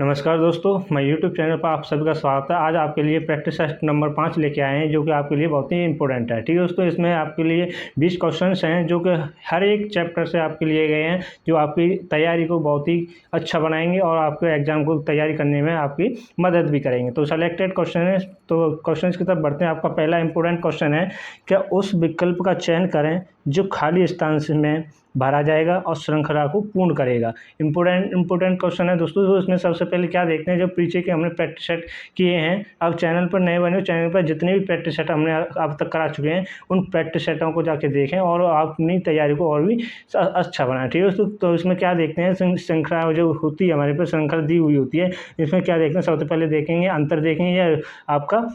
नमस्कार दोस्तों, मैं YouTube चैनल पर आप सभी का स्वागत है। आज आपके लिए प्रैक्टिस टेस्ट नंबर 5 लेके आए हैं, जो कि आपके लिए बहुत ही इंपॉर्टेंट है। ठीक है दोस्तों, इसमें आपके लिए 20 क्वेश्चंस हैं, जो कि हर एक चैप्टर से आपके लिए गए हैं, जो आपकी तैयारी को बहुत ही अच्छा बनाएंगे और आपके एग्जाम को तैयारी करने में आपकी मदद भी करेंगे। तो सेलेक्टेड क्वेश्चन है, तो क्वेश्चन की तरफ बढ़ते हैं। आपका पहला इंपॉर्टेंट क्वेश्चन है, क्या उस विकल्प का चयन करें जो खाली स्थान में भरा जाएगा और श्रृंखला को पूर्ण करेगा। इंपॉर्टेंट क्वेश्चन है दोस्तों। तो इसमें सबसे पहले क्या देखते हैं, जो पीछे के हमने प्रैक्टिस सेट किए हैं। अब चैनल पर नए बने, चैनल पर जितने भी प्रैक्टिस सेट हमने अब तक करा चुके हैं, उन प्रैक्टिस सेटों को जाके देखें और आप अपनी तैयारी को और भी अच्छा बनाएं। ठीक है दोस्तों, तो इसमें क्या देखते हैं, श्रृंखला जो होती है हमारे पास श्रृंखला दी हुई होती है। इसमें क्या देखते हैं, सबसे पहले देखेंगे अंतर देखेंगे या आपका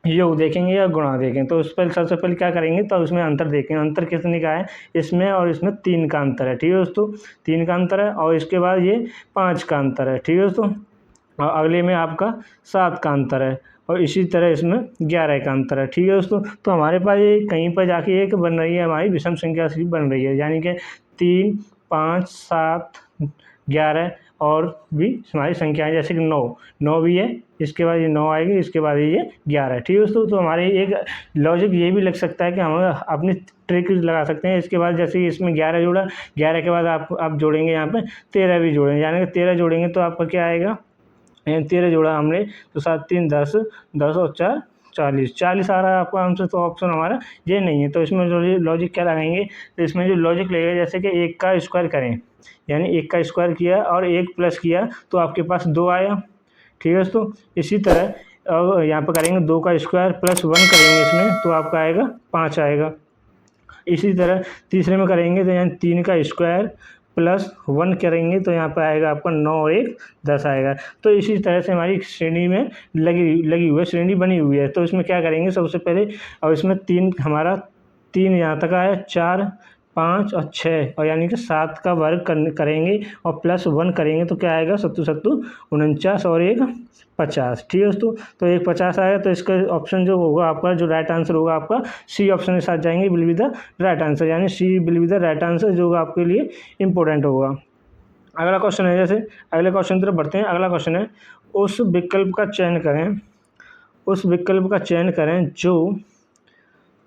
योग देखेंगे या गुणा देखें। तो उस पर सबसे पहले क्या करेंगे, तो उसमें अंतर देखेंगे। अंतर कितने का है, इसमें और इसमें 3 का अंतर है। ठीक है दोस्तों, 3 का अंतर है और इसके बाद ये 5 का अंतर है। ठीक है दोस्तों, और अगले में आपका 7 का अंतर है और इसी तरह इसमें 11 का अंतर है। ठीक है दोस्तों, तो हमारे पास ये कहीं पर जाके एक बन रही है, हमारी विषम संख्या सी बन रही है, यानी कि 3, 5, 7, 11 और भी हमारी संख्याएं, जैसे कि 9 भी है, इसके बाद ये 9 आएगी, इसके बाद ये 11 है। ठीक है दोस्तों, तो हमारे एक लॉजिक ये भी लग सकता है कि हम अपनी ट्रिक लगा सकते हैं। इसके बाद जैसे इसमें 11 जोड़ा, 11 के बाद आप जोड़ेंगे यहाँ पे 13 भी जोड़ेंगे, यानी कि 13 जोड़ेंगे तो आपका क्या आएगा, 13 जोड़ा हमने तो 7 3 10, 10 और 4 40 आ रहा है आपका आंसर। तो ऑप्शन हमारा ये नहीं है। तो इसमें जो लॉजिक क्या लगाएंगे, तो इसमें जो लॉजिक लगेगा, जैसे कि 1 का स्क्वायर करें, यानी 1 का स्क्वायर किया और 1 प्लस किया तो आपके पास 2 आया। ठीक है दोस्तों, इसी तरह अब यहाँ पर करेंगे 2 का स्क्वायर प्लस 1 करेंगे इसमें तो आपका आएगा 5 आएगा। इसी तरह तीसरे में करेंगे तो यहाँ 3 का स्क्वायर प्लस 1 करेंगे तो यहाँ पर आएगा आपका 9 और 1 10 आएगा। तो इसी तरह से हमारी श्रेणी में लगी हुई है, श्रेणी बनी हुई है। तो इसमें क्या करेंगे, सबसे पहले और इसमें 3 हमारा 3 यहाँ तक आया, 4 5 और 6 और यानी कि 7 का वर्ग करेंगे और प्लस 1 करेंगे तो क्या आएगा, 7 7 49 और 1 50। ठीक है दोस्तों, तो 1 50 आया। तो इसका ऑप्शन जो होगा आपका, जो राइट आंसर होगा आपका सी ऑप्शन के साथ जाएंगे, will be the right answer, यानी C will be the right answer, जो आपके लिए इंपॉर्टेंट होगा। अगला क्वेश्चन है, जैसे अगले क्वेश्चन की तरफ बढ़ते हैं। अगला क्वेश्चन है, उस विकल्प का चयन करें जो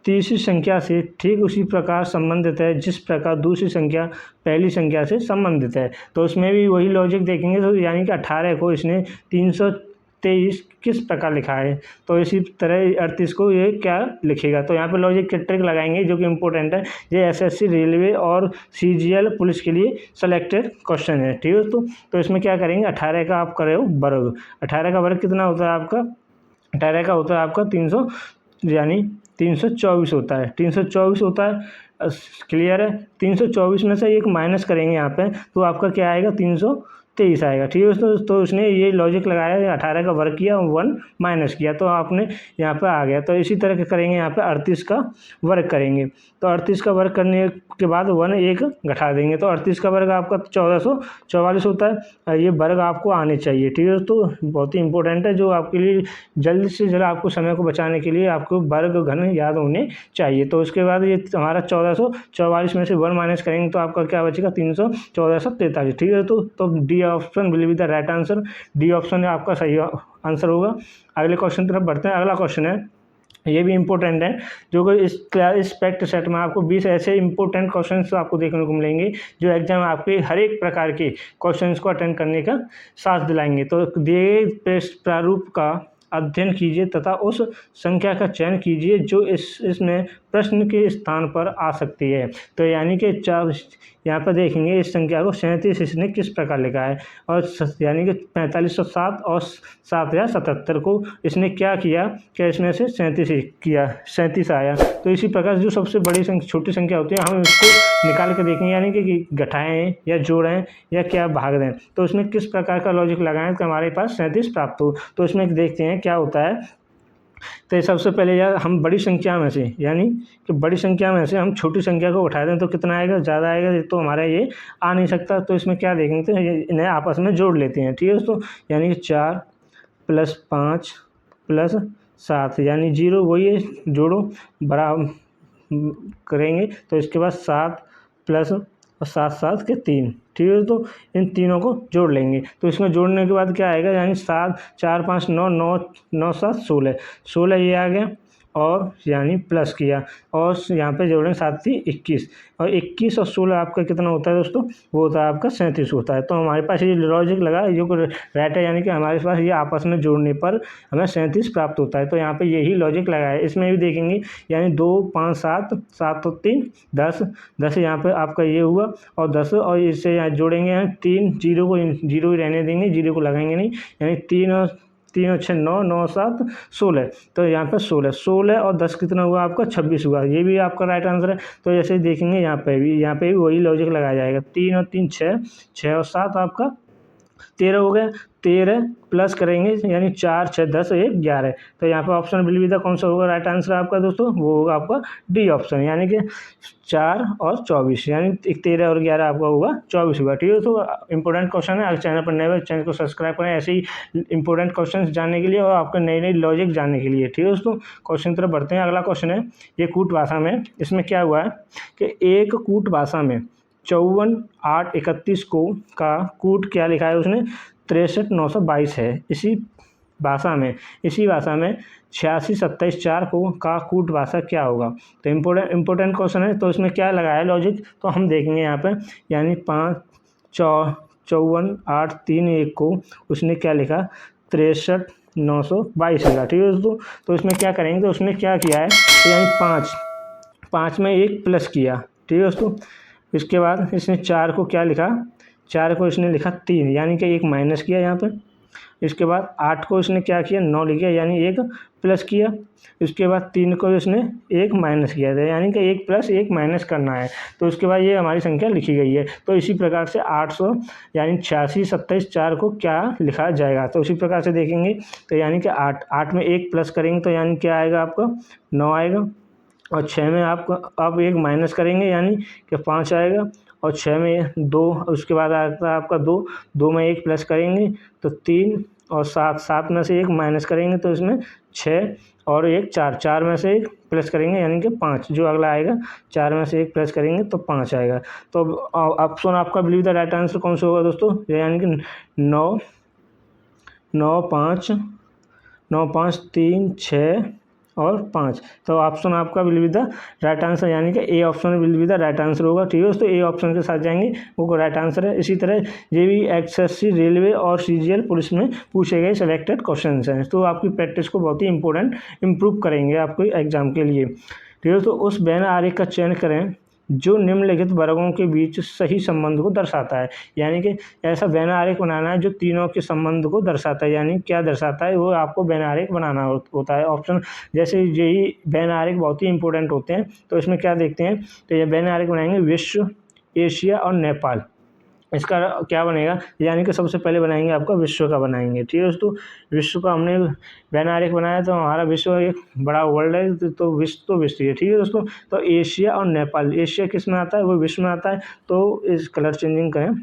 तीसरी संख्या से ठीक उसी प्रकार संबंधित है जिस प्रकार दूसरी संख्या पहली संख्या से संबंधित है। तो उसमें भी वही लॉजिक देखेंगे। तो यानी कि 18 को इसने 323 किस प्रकार लिखा है, तो इसी तरह 38 को ये क्या लिखेगा। तो यहाँ पे लॉजिक की ट्रिक लगाएंगे, जो कि इंपॉर्टेंट है। ये एसएससी, रेलवे और सीजीएल पुलिस के लिए सेलेक्टेड क्वेश्चन है। ठीक है दोस्तों, तो इसमें क्या करेंगे, 18 का आप करो वर्ग। 18 का वर्ग कितना होता है आपका, 18 का होता है आपका 300, यानी 324 होता है। 324 होता है, क्लियर है। 324 में से एक माइनस करेंगे यहाँ पे तो आपका क्या आएगा, 323 आएगा। ठीक है दोस्तों, तो उसने ये लॉजिक लगाया, 18 का वर्ग किया, 1 माइनस किया तो आपने यहाँ पे आ गया। तो इसी तरह के करेंगे, यहाँ पे 38 का वर्ग करेंगे तो 38 का वर्ग करने के बाद 1 घटा देंगे तो 38 का वर्ग आपका 1444 होता है। ये वर्ग आपको आने चाहिए। ठीक है दोस्तों, बहुत ही इंपॉर्टेंट है, जो आपके लिए जल्द से जल्द आपको समय को बचाने के लिए आपको वर्ग घन याद होने चाहिए। तो उसके बाद ये हमारा 1444 में से 1 माइनस करेंगे तो आपका क्या बचेगा, 1443। ठीक है, तो D option will be the right answer. D option आपका सही आंसर होगा। अगले क्वेश्चन की तरफ बढ़ते हैं। अगला क्वेश्चन है, ये भी इंपॉर्टेंट है, जो कि इस फैक्ट सेट में आपको 20 ऐसे इंपॉर्टेंट क्वेश्चंस आपको देखने को मिलेंगे, जो एग्जाम आपके हर एक प्रकार के क्वेश्चंस को अटेंड करने का साथ दिलाएंगे। तो दिए गए प्रारूप का अध्ययन कीजिए तथा उस संख्या का चयन कीजिए जो इसमें प्रश्न के स्थान पर आ सकती है। तो यानी कि यहाँ पर देखेंगे, इस संख्या को 37 इसने किस प्रकार लिखा है, और यानी कि 4507 और 7077 को इसने क्या किया, क्या इसमें से 37 आया। तो इसी प्रकार जो सबसे बड़ी छोटी संख्या होती है, हम इसको निकाल के देखेंगे, यानी कि घटाएं या जोड़ें या क्या भाग दें। तो इसमें किस प्रकार का लॉजिक लगाएं कि हमारे पास 37 प्राप्त हो। तो इसमें देखते हैं क्या होता है। तो सबसे पहले यार हम बड़ी संख्या में से, यानी कि बड़ी संख्या में से हम छोटी संख्या को उठा दें तो कितना आएगा, ज़्यादा आएगा, तो हमारा ये आ नहीं सकता। तो इसमें क्या देखेंगे, तो इन्हें आपस में जोड़ लेते हैं। ठीक है दोस्तों, यानी कि 4 + 5 + 7, यानी 0 वही है, जोड़ो बराबर करेंगे तो इसके बाद 7 + 7 7 के 3 ठीक है दोस्तों, इन तीनों को जोड़ लेंगे। तो इसमें जोड़ने के बाद क्या आएगा, यानी 7 4 5 9 9 9 7 16 16 ये आ गया, और यानी प्लस किया, और यहाँ पे जोड़ें 7 3 21, और 21 और 16 आपका कितना होता है दोस्तों, वो होता है आपका 37 होता है। तो हमारे पास ये लॉजिक लगा, जो राइट है, यानी कि हमारे पास ये आपस में जोड़ने पर हमें 37 प्राप्त होता है। तो यहाँ पे यही लॉजिक लगा है। इसमें भी देखेंगे, यानी 2 5 7 7 और 3 10 10 यहाँ पे आपका ये हुआ, और 10, और इससे यहाँ जोड़ेंगे, यहाँ 3 जीरो को जीरो ही रहने देंगे, जीरो को लगाएंगे नहीं, यानी 3 और 6 9 9 7 16, तो यहाँ पे 16 16 और 10 कितना हुआ आपका 26 हुआ, ये भी आपका राइट आंसर है। तो ऐसे ही देखेंगे यहाँ पे भी वही लॉजिक लगाया जाएगा। 3 और 3 6 6 और 7 आपका 13 हो गया, 13 प्लस करेंगे, यानी 4 6 10 1 11। तो यहाँ पे ऑप्शन बिल विदा कौन सा होगा राइट आंसर आपका दोस्तों, वो होगा आपका डी ऑप्शन, यानी कि 4 और 24, यानी 13 और 11 आपका होगा 24 होगा। ठीक है, तो इंपॉर्टेंट क्वेश्चन है। अगर चैनल पर नए हो चैनल को सब्सक्राइब करें ऐसे ही इंपॉर्टेंट क्वेश्चन जानने के लिए और आपके नई नई लॉजिक जानने के लिए। ठीक है दोस्तों, क्वेश्चन तरफ बढ़ते हैं। अगला क्वेश्चन है ये कूट भाषा में। इसमें क्या हुआ है कि एक कूट भाषा में 54 8 31 को का कूट क्या लिखा है उसने 63 922 है। इसी भाषा में 86 27 4 को का कूट भाषा क्या होगा। तो इम्पोर्टेंट क्वेश्चन है। तो इसमें क्या लगाया है लॉजिक, तो हम देखेंगे यहाँ पे, यानी 5 54 8 3 1 को उसने क्या लिखा 63 922 लिखा। ठीक है दोस्तों, तो इसमें क्या करेंगे, तो उसने क्या किया है, तो यानी 5 में 1 प्लस किया। ठीक है दोस्तों, इसके बाद इसने 4 को क्या लिखा, 4 को इसने लिखा 3, यानी कि 1 माइनस किया यहाँ पे। इसके बाद 8 को इसने क्या किया 9 लिखा, यानी 1 प्लस किया। इसके बाद 3 को इसने 1 माइनस किया था, यानी कि 1 प्लस 1 माइनस करना है। तो उसके बाद ये हमारी संख्या लिखी गई है। तो इसी प्रकार से 800 यानी 86 27 4 को क्या लिखा जाएगा, तो उसी प्रकार से देखेंगे। तो यानी कि 8 में 1 प्लस करेंगे, तो यानी क्या आएगा आपका 9 आएगा, और 6 में आप 1 माइनस करेंगे, यानी कि 5 आएगा, और 6 में 2, उसके बाद आता है आपका 2 में 1 प्लस करेंगे तो 3, और 7 में से 1 माइनस करेंगे तो इसमें 6, और 1 4 4 में से 1 प्लस करेंगे, यानी कि 5 जो अगला आएगा, 4 में से 1 प्लस करेंगे तो 5 आएगा। तो ऑप्शन आपका बिलीव द राइट आंसर कौन सा होगा दोस्तों, यानी कि 9 9 5 3 6 और 5। तो ऑप्शन आपका will be the right answer, यानी कि A option will be the right answer होगा। ठीक है दोस्तों, ए ऑप्शन के साथ जाएंगे, वो राइट आंसर है। इसी तरह ये भी एसएससी रेलवे और सीजीएल पुलिस में पूछे गए सिलेक्टेड क्वेश्चन हैं, तो आपकी प्रैक्टिस को बहुत ही इंपॉर्टेंट इम्प्रूव करेंगे आपको एग्जाम के लिए। ठीक है, तो उस बैन आरेख का चयन करें जो निम्नलिखित वर्गों के बीच सही संबंध को दर्शाता है, यानी कि ऐसा बैन आरेख बनाना है जो तीनों के संबंध को दर्शाता है। यानी क्या दर्शाता है, वो आपको बैन आरेख बनाना होता है। ऑप्शन जैसे यही बैन आरेख बहुत ही इंपॉर्टेंट होते हैं। तो इसमें क्या देखते हैं, तो ये बैन आरेख बनाएंगे विश्व, एशिया और नेपाल। इसका क्या बनेगा, यानी कि सबसे पहले बनाएंगे आपका विश्व का बनाएंगे। ठीक है दोस्तों, विश्व का हमने बैन आरेख बनाया, तो हमारा विश्व एक बड़ा वर्ल्ड है, तो विश्व है। ठीक है दोस्तों, तो एशिया और नेपाल, एशिया किस में आता है, वो विश्व में आता है। तो इस कलर चेंजिंग करें,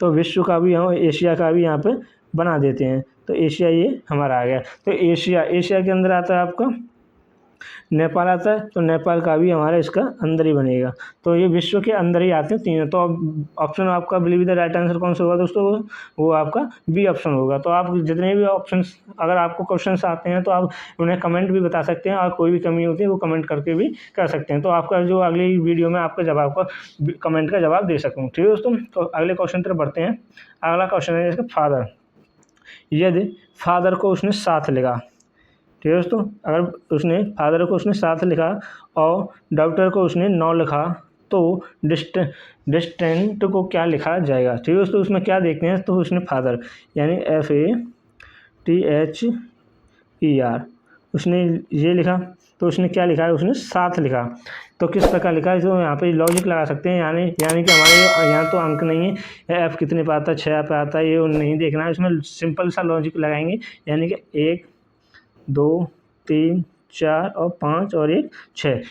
तो विश्व का भी हम एशिया का भी यहाँ पे बना देते हैं। तो एशिया ये हमारा आ गया। तो एशिया के अंदर आता है आपका नेपाल आता है, तो नेपाल का भी हमारा इसका अंदर ही बनेगा। तो ये विश्व के अंदर ही आते हैं तीनों। तो ऑप्शन आपका बिलीव द राइट आंसर कौन सा होगा दोस्तों, वो आपका बी ऑप्शन होगा। तो आप जितने भी ऑप्शंस, अगर आपको क्वेश्चंस आते हैं तो आप उन्हें कमेंट भी बता सकते हैं, और कोई भी कमी होती है वो कमेंट करके भी कर सकते हैं। तो आपका जो अगली वीडियो में आपका जवाब का कमेंट का जवाब दे सकूँ। ठीक है दोस्तों, तो अगले क्वेश्चन तरफ बढ़ते हैं। अगला क्वेश्चन है इसका फादर। यदि फादर को उसने साथ लिखा, ठीक है दोस्तों, अगर उसने फादर को उसने 7 लिखा और डॉक्टर को उसने 9 लिखा, तो डिस्टेंट को क्या लिखा जाएगा। ठीक है दोस्तों, उसमें क्या देखते हैं, तो उसने फादर यानी FATHER उसने ये लिखा, तो उसने क्या लिखा है, उसने 7 लिखा। तो किस प्रकार लिखा है, तो यहाँ पे लॉजिक लगा सकते हैं, यानी कि हमारे यहाँ तो अंक नहीं है, F कितने पे आता है, 6 पे आता है, ये नहीं देखना है। इसमें सिंपल सा लॉजिक लगाएंगे, यानी कि 1 2 3 4 और 5 और 1 6।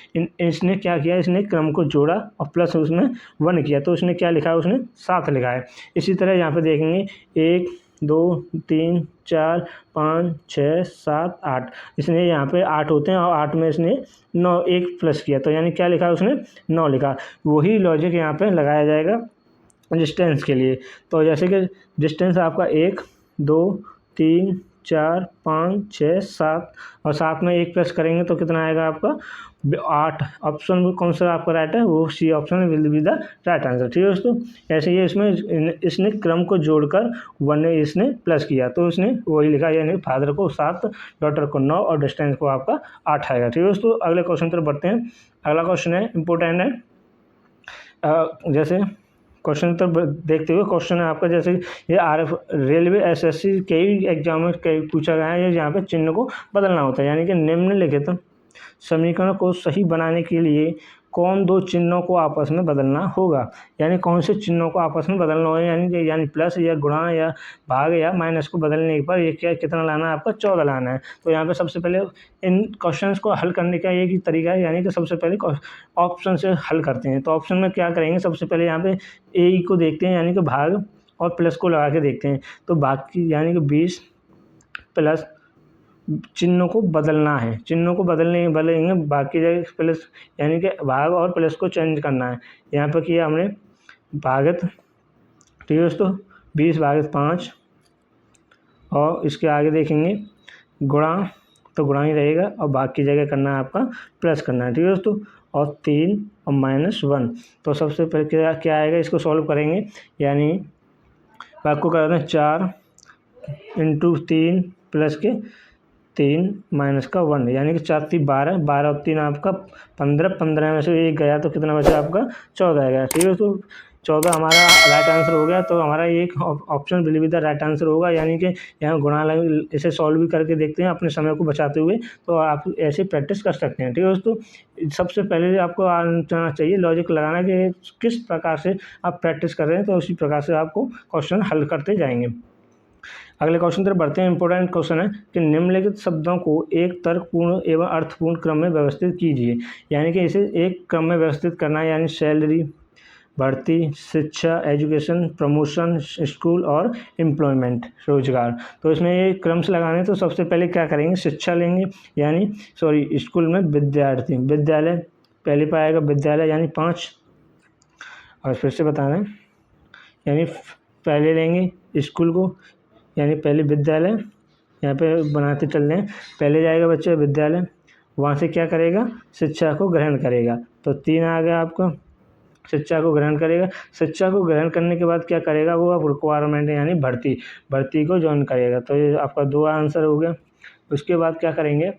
इसने क्या किया, इसने क्रम को जोड़ा और प्लस उसमें 1 किया, तो उसने क्या लिखा है, उसने 7 लिखा है। इसी तरह यहाँ पे देखेंगे 1 2 3 4 5 6 7 8, इसने यहाँ पे 8 होते हैं, और 8 में इसने 9 1 प्लस किया, तो यानी क्या लिखा है उसने 9 लिखा। वही लॉजिक यहाँ पे लगाया जाएगा डिस्टेंस के लिए। तो जैसे कि डिस्टेंस आपका 1 2 3 4 5 6 7 और 7 में 1 प्लस करेंगे तो कितना आएगा आपका 8। ऑप्शन कौन सा आपका राइट है, वो C option will be the right answer. ठीक है दोस्तों, ऐसे ही इसमें इसने क्रम को जोड़कर 1 ने इसने प्लस किया तो इसने वही लिखा, यानी फादर को 7, डॉटर को 9 और डिस्टेंस को आपका 8 आएगा। ठीक है दोस्तों, अगले क्वेश्चन तरफ बढ़ते हैं। अगला क्वेश्चन है इंपॉर्टेंट है, जैसे क्वेश्चन तो देखते हुए क्वेश्चन है आपका, जैसे ये RF रेलवे SSC कई एग्जाम में कई पूछा गया है, यहाँ पे चिन्ह को बदलना होता है, यानी कि निम्नलिखित समीकरण को सही बनाने के लिए कौन दो चिन्हों को आपस में बदलना होगा, यानी कौन से चिन्हों को आपस में बदलना होगा, यानी प्लस या गुणा या भाग या माइनस को बदलने पर ये क्या कितना लाना है आपका 14 लाना है। तो यहाँ पे सबसे पहले इन क्वेश्चंस को हल करने का एक ही तरीका है, यानी कि सबसे पहले ऑप्शन से हल करते हैं। तो ऑप्शन में क्या करेंगे, सबसे पहले यहाँ पे ए को देखते हैं, यानी कि भाग और प्लस को लगा के देखते हैं। तो भाग की यानी कि 20 प्लस चिन्हों को बदलना है, चिन्हों को बदलेंगे बाकी जगह प्लस, यानी कि भाग और प्लस को चेंज करना है। यहाँ पर किया हमने भागत, ठीक है दोस्तों, 20 भागत 5 और इसके आगे देखेंगे गुणा, तो गुणा ही रहेगा और भाग की जगह करना है आपका प्लस करना है। ठीक है दोस्तों, और 3 और -1। तो सबसे पहले क्या आएगा, इसको सॉल्व करेंगे, यानी भाग को करते हैं 4 × 3 प्लस के 3 माइनस का 1, यानी कि 4 3 12, 12 और 3 आपका 15, 15 में से 1 गया तो कितना बचा आपका 14 आएगा। ठीक है, तो 14 हमारा राइट आंसर हो गया। तो हमारा एक option will be the right answer होगा, यानी कि यहाँ गुणा इसे सॉल्व भी करके देखते हैं अपने समय को बचाते हुए, तो आप ऐसे प्रैक्टिस कर सकते हैं। ठीक है दोस्तों, सबसे पहले आपको आना चाहिए लॉजिक लगाना कि किस प्रकार से आप प्रैक्टिस कर रहे हैं, तो उसी प्रकार से आपको क्वेश्चन हल करते जाएंगे। अगले क्वेश्चन तरफ बढ़ते हैं। इंपॉर्टेंट क्वेश्चन है कि निम्नलिखित शब्दों को एक तर्कपूर्ण एवं अर्थपूर्ण क्रम में व्यवस्थित कीजिए, यानी कि इसे एक क्रम में व्यवस्थित करना है, यानी सैलरी, भर्ती, शिक्षा, एजुकेशन, प्रमोशन, स्कूल और एम्प्लॉयमेंट, रोजगार। तो इसमें ये क्रम से लगाने, तो सबसे पहले क्या करेंगे, शिक्षा लेंगे, यानी स्कूल में विद्यार्थी, विद्यालय पहले पर आएगा विद्यालय यानी 5, और फिर से बता दें, यानी पहले लेंगे स्कूल को, यानी पहले विद्यालय, यहाँ पे बनाते चल रहे हैं, पहले जाएगा बच्चा विद्यालय, वहाँ से क्या करेगा, शिक्षा को ग्रहण करेगा, तो 3 आ गया आपका, शिक्षा को ग्रहण करेगा। शिक्षा को ग्रहण करने के बाद क्या करेगा, वो आप रिक्वायरमेंट यानी भर्ती को ज्वाइन करेगा, तो ये आपका 2 आंसर हो गया। उसके बाद क्या करेंगे,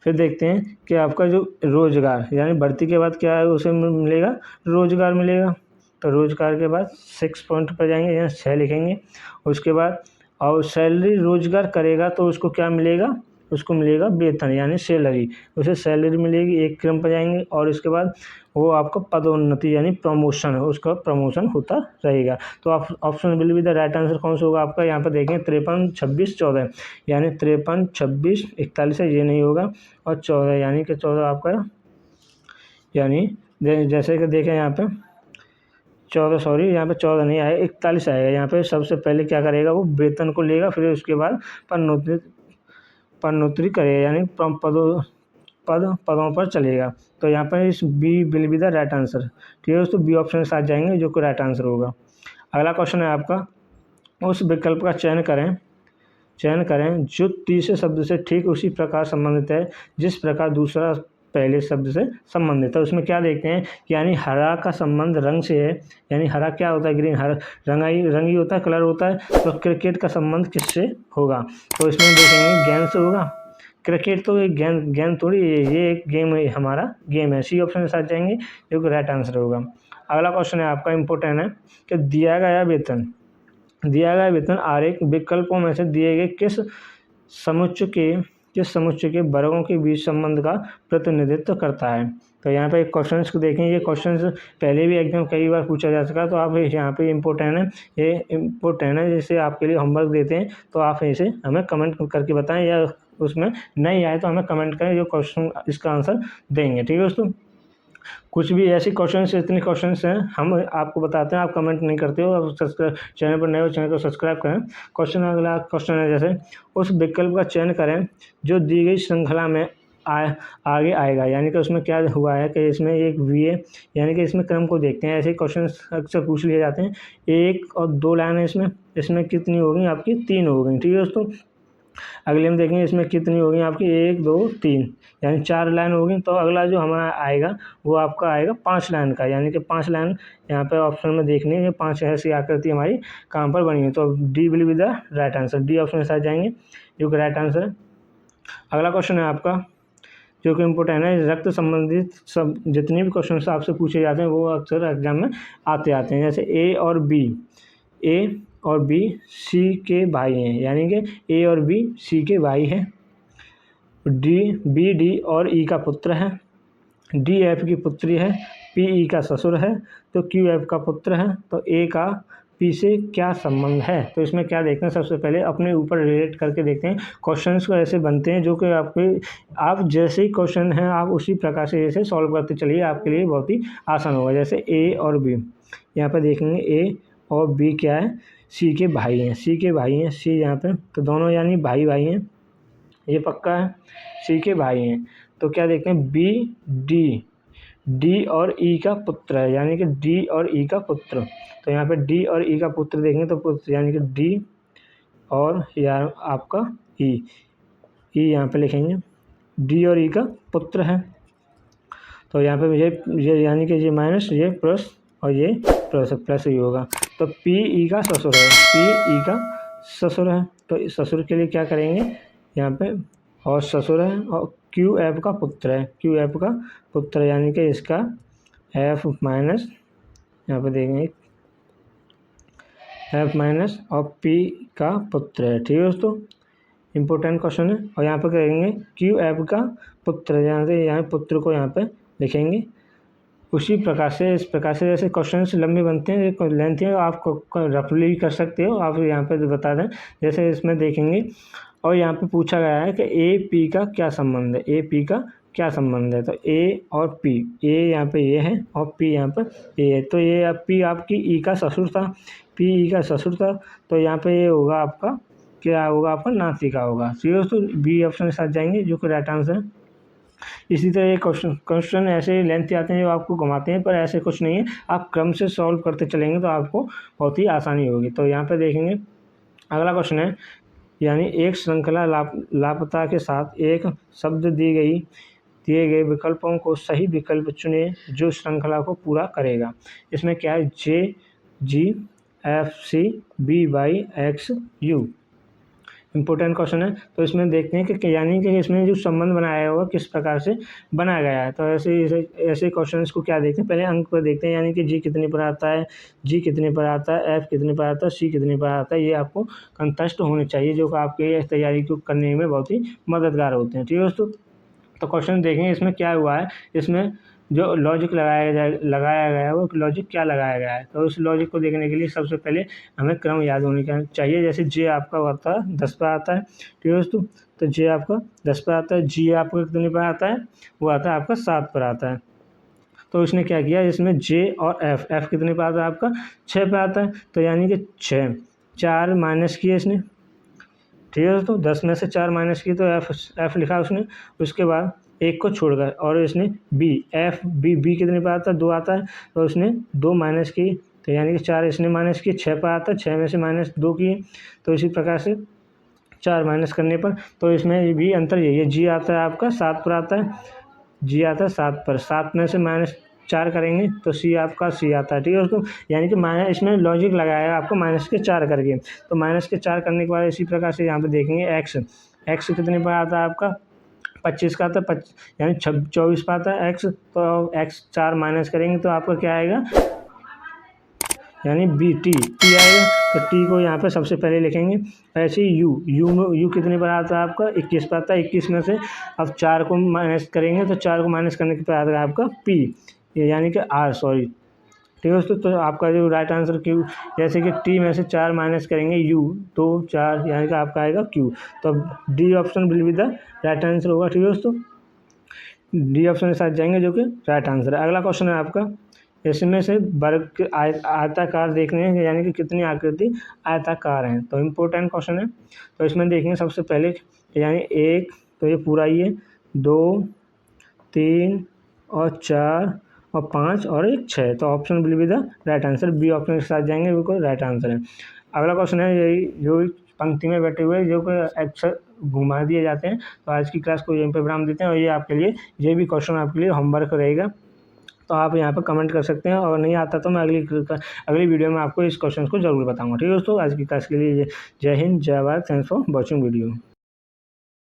फिर देखते हैं कि आपका जो रोजगार, यानी भर्ती के बाद क्या है, उसे मिलेगा रोजगार मिलेगा, तो रोजगार के बाद 6 पॉइंट पर जाएंगे, यहाँ 6 लिखेंगे। उसके बाद और सैलरी रोजगार करेगा तो उसको क्या मिलेगा, उसको मिलेगा वेतन यानी सैलरी, उसे सैलरी मिलेगी, 1 क्रम पर जाएंगे। और इसके बाद वो आपका पदोन्नति यानी प्रमोशन है, उसका प्रमोशन होता रहेगा। तो आप option will be the right answer कौन सा होगा आपका, यहाँ पर देखें 53 26 14, यानी 53 26 41 है, ये नहीं होगा, और 14 यानी कि 14 आपका, यानी जैसे कि देखें यहाँ पे 14 सॉरी यहाँ पे 14 नहीं आएगा, 41 आएगा। यहाँ पे सबसे पहले क्या करेगा, वो वेतन को लेगा, फिर उसके बाद पदोन्नति करेगा, यानी पदों पर चलेगा। तो यहाँ पर इस B will be the right answer. ठीक है दोस्तों, बी ऑप्शन के साथ जाएंगे जो कि राइट आंसर होगा। अगला क्वेश्चन है आपका, उस विकल्प का चयन करें जो तीसरे शब्द से ठीक उसी प्रकार संबंधित है जिस प्रकार दूसरा पहले शब्द से संबंधित है। उसमें क्या देखते हैं, यानी हरा का संबंध रंग से है, यानी हरा क्या होता है, ग्रीन, हरा रंग ही होता है, कलर होता है। तो क्रिकेट का संबंध किससे होगा, तो इसमें देखेंगे गेंद से होगा। क्रिकेट तो एक गेंद थोड़ी, ये एक गेम है, हमारा गेम है। सी ऑप्शन के साथ जाएंगे जो कि राइट आंसर होगा। अगला क्वेश्चन है आपका इम्पोर्टेंट है कि दिया गया वेतन आरेख विकल्पों में से दिए गए किस समुच्चय के वर्गों के बीच संबंध का प्रतिनिधित्व करता है। तो यहाँ पे क्वेश्चंस को देखें, ये क्वेश्चंस पहले भी एग्जाम कई बार पूछा जा चुका है, तो आप यहाँ पे इम्पोर्टेंट है, जैसे आपके लिए होमवर्क देते हैं, तो आप इसे हमें कमेंट करके बताएं, या उसमें नहीं आए तो हमें कमेंट करें, जो क्वेश्चन इसका आंसर देंगे। ठीक है दोस्तों, कुछ भी ऐसे क्वेश्चंस, इतने क्वेश्चंस हैं, हम आपको बताते हैं, आप कमेंट नहीं करते हो। आप सब्सक्राइब, चैनल पर नए हो चैनल को सब्सक्राइब करें। क्वेश्चन, अगला क्वेश्चन है, जैसे उस विकल्प का चयन करें जो दी गई श्रृंखला में आगे आएगा, यानी कि उसमें क्या हुआ है कि इसमें एक वी है, यानी कि इसमें क्रम को देखते हैं। ऐसे क्वेश्चन अक्सर पूछ लिए जाते हैं। 1 और 2 लाइन है इसमें कितनी होगी आपकी? 3 हो गई। ठीक है दोस्तों, अगले में देखेंगे इसमें कितनी होगी आपकी? 1 2 3, यानी 4 लाइन होगी। तो अगला जो हमारा आएगा वो आपका आएगा 5 लाइन का, यानी कि 5 लाइन यहाँ पे ऑप्शन में देखनी है। 5 ऐसी आकृति हमारी कहाँ पर बनी है, तो D will be the right answer. D option के साथ जाएंगे जो कि राइट आंसर है। अगला क्वेश्चन है आपका जो कि इम्पोर्टेंट है। रक्त संबंधित सब जितने भी क्वेश्चन आपसे पूछे जाते हैं वो अक्सर एग्जाम में आते हैं। जैसे ए और बी सी के भाई हैं, यानी कि ए और बी सी के भाई हैं। बी डी और ई का पुत्र है। डी एफ की पुत्री है। पी ई का ससुर है। तो क्यू एफ का पुत्र है। तो ए का पी से क्या संबंध है? तो इसमें क्या देखते हैं, सबसे पहले अपने ऊपर रिलेट करके देखते हैं। क्वेश्चंस को ऐसे बनते हैं जो कि आप जैसे ही क्वेश्चन है आप उसी प्रकार से जैसे सॉल्व करते चलिए, आपके लिए बहुत ही आसान होगा। जैसे ए और बी, यहाँ पर देखेंगे ए और बी क्या है? सी के भाई हैं। सी यहाँ पे, तो दोनों यानी भाई हैं, ये पक्का है। सी के भाई हैं। तो क्या देखते हैं? बी डी और ई का पुत्र है, यानी कि डी और ई का पुत्र। तो यहाँ पे डी और ई का पुत्र देखेंगे तो पुत्र यानी कि डी और यार आपका ई यहाँ पे लिखेंगे। डी और ई का पुत्र है। तो यहाँ पे ये यानी कि ये माइनस, ये प्लस और ये प्लस ही होगा। तो पी ई का ससुर है। तो ससुर के लिए क्या करेंगे यहाँ पे? और ससुर है। और क्यू एफ का पुत्र है, यानी कि इसका एफ माइनस, यहाँ पे देखेंगे एफ माइनस और पी का पुत्र है। ठीक है दोस्तों, इम्पोर्टेंट क्वेश्चन है। और यहाँ पे करेंगे क्यू एफ का पुत्र, यहाँ पुत्र को यहाँ पे लिखेंगे। उसी प्रकार से इस प्रकार से जैसे क्वेश्चन लंबे बनते हैं, लेंथ है, आप रफली कर सकते हो। आप यहाँ पे बता दें, जैसे इसमें देखेंगे और यहाँ पे पूछा गया है कि ए पी का क्या संबंध है। तो ए और पी, ए यहाँ पे ये है और पी यहाँ पर ए है। तो ये पी आपकी ई का ससुर था। तो यहाँ पे ये होगा आपका क्या होगा? आपका नाती का होगा। तो बी ऑप्शन के साथ जाएंगे जो कि राइट आंसर है। इसी तरह ये क्वेश्चन ऐसे लेंथ आते हैं जो आपको घुमाते हैं, पर ऐसे कुछ नहीं है। आप क्रम से सॉल्व करते चलेंगे तो आपको बहुत ही आसानी होगी। तो यहाँ पे देखेंगे अगला क्वेश्चन है, यानी एक श्रृंखला लापता के साथ एक शब्द दिए गए विकल्पों को सही विकल्प चुने जो श्रृंखला को पूरा करेगा। इसमें क्या है? J G F C B Y X U. Important question है। तो इसमें देखते हैं कि यानी कि इसमें जो संबंध बनाया हुआ किस प्रकार से बनाया गया है। तो ऐसे क्वेश्चंस को क्या देखते हैं? पहले अंक पर देखते हैं, यानी कि जी कितने पर आता है, जी कितने पर आता है, एफ कितने पर आता है, सी कितने पर आता है। ये आपको कंटेस्ट होने चाहिए जो कि आपके तैयारी को करने में बहुत ही मददगार होते हैं। ठीक है दोस्तों, तो क्वेश्चन देखेंगे इसमें क्या हुआ है। इसमें जो लॉजिक लगाया गया है वो लॉजिक क्या लगाया गया है। तो उस लॉजिक को देखने के लिए सबसे पहले हमें क्रम याद होने का चाहिए। जैसे जे आपका होता है 10 पर आता है। ठीक है दोस्तों, तो जे आपका 10 पर आता है। जी आपका कितने पर आता है? वो आता है आपका 7 पर आता है। तो इसने क्या किया, इसमें जे और एफ कितने पर आता है? आपका 6 पर आता है। तो यानी कि 4 माइनस किए इसने। ठीक है दोस्तों, 10 में से 4 माइनस की तो एफ लिखा उसने। उसके बाद एक को छोड़कर और इसने बी कितने पर आता है? 2 आता है। तो उसने 2 माइनस की, तो यानी कि 4 इसने माइनस की, 6 पर आता है। 6 में से माइनस 2 किए। तो इसी प्रकार से 4 माइनस करने पर तो इसमें भी अंतर यही है। जी आता है आपका 7 पर आता है। जी आता है 7 पर। 7 में से माइनस 4 करेंगे तो सी आता है। ठीक है दोस्तों, यानी कि माइनस इसमें लॉजिक लगाया है आपको माइनस के 4 करके। तो माइनस के 4 करने के बाद इसी प्रकार से यहाँ पे देखेंगे एक्स कितने पर आता है? आपका 25 का आता है। यानी 24 पर आता है एक्स। तो एक्स 4 माइनस करेंगे तो आपका क्या आएगा? यानी बी टी आएगा। तो टी को यहाँ पे सबसे पहले लिखेंगे। ऐसे ही यू कितने पर आता है? आपका 21 पर आता है। 21 में से अब 4 को माइनस करेंगे तो 4 को माइनस करने के बाद आता है आपका पी, यानी कि आर, सॉरी। ठीक है दोस्तों, तो आपका जो राइट आंसर क्यू, जैसे कि टी में से 4 माइनस करेंगे यू, तो 4 यानी कि आपका आएगा क्यू। तो D option will be the right answer होगा। ठीक है दोस्तों, डी ऑप्शन के साथ जाएंगे जो कि राइट आंसर है। अगला क्वेश्चन है आपका, इसमें से वर्ग आयताकार देखने हैं, यानी कि कितनी आकृति आयताकार हैं। तो इम्पोर्टेंट क्वेश्चन है। तो इसमें देखेंगे सबसे पहले, यानी एक तो ये पूरा ही है, 2, 3 और 4 और 5 और एक 6। तो option will be the right answer, B option के साथ जाएंगे, बिल्कुल राइट आंसर है। अगला क्वेश्चन है यही, जो पंक्ति में बैठे हुए जो कि अक्सर घुमा दिए जाते हैं। तो आज की क्लास को यहीं पर विराम देते हैं, और ये आपके लिए, ये भी क्वेश्चन आपके लिए होमवर्क रहेगा, तो आप यहाँ पर कमेंट कर सकते हैं। और नहीं आता तो मैं अगली वीडियो में आपको इस क्वेश्चन को जरूर बताऊंगा। ठीक है दोस्तों, आज की क्लास के लिए जय हिंद, जय Bharat, thanks for watching video.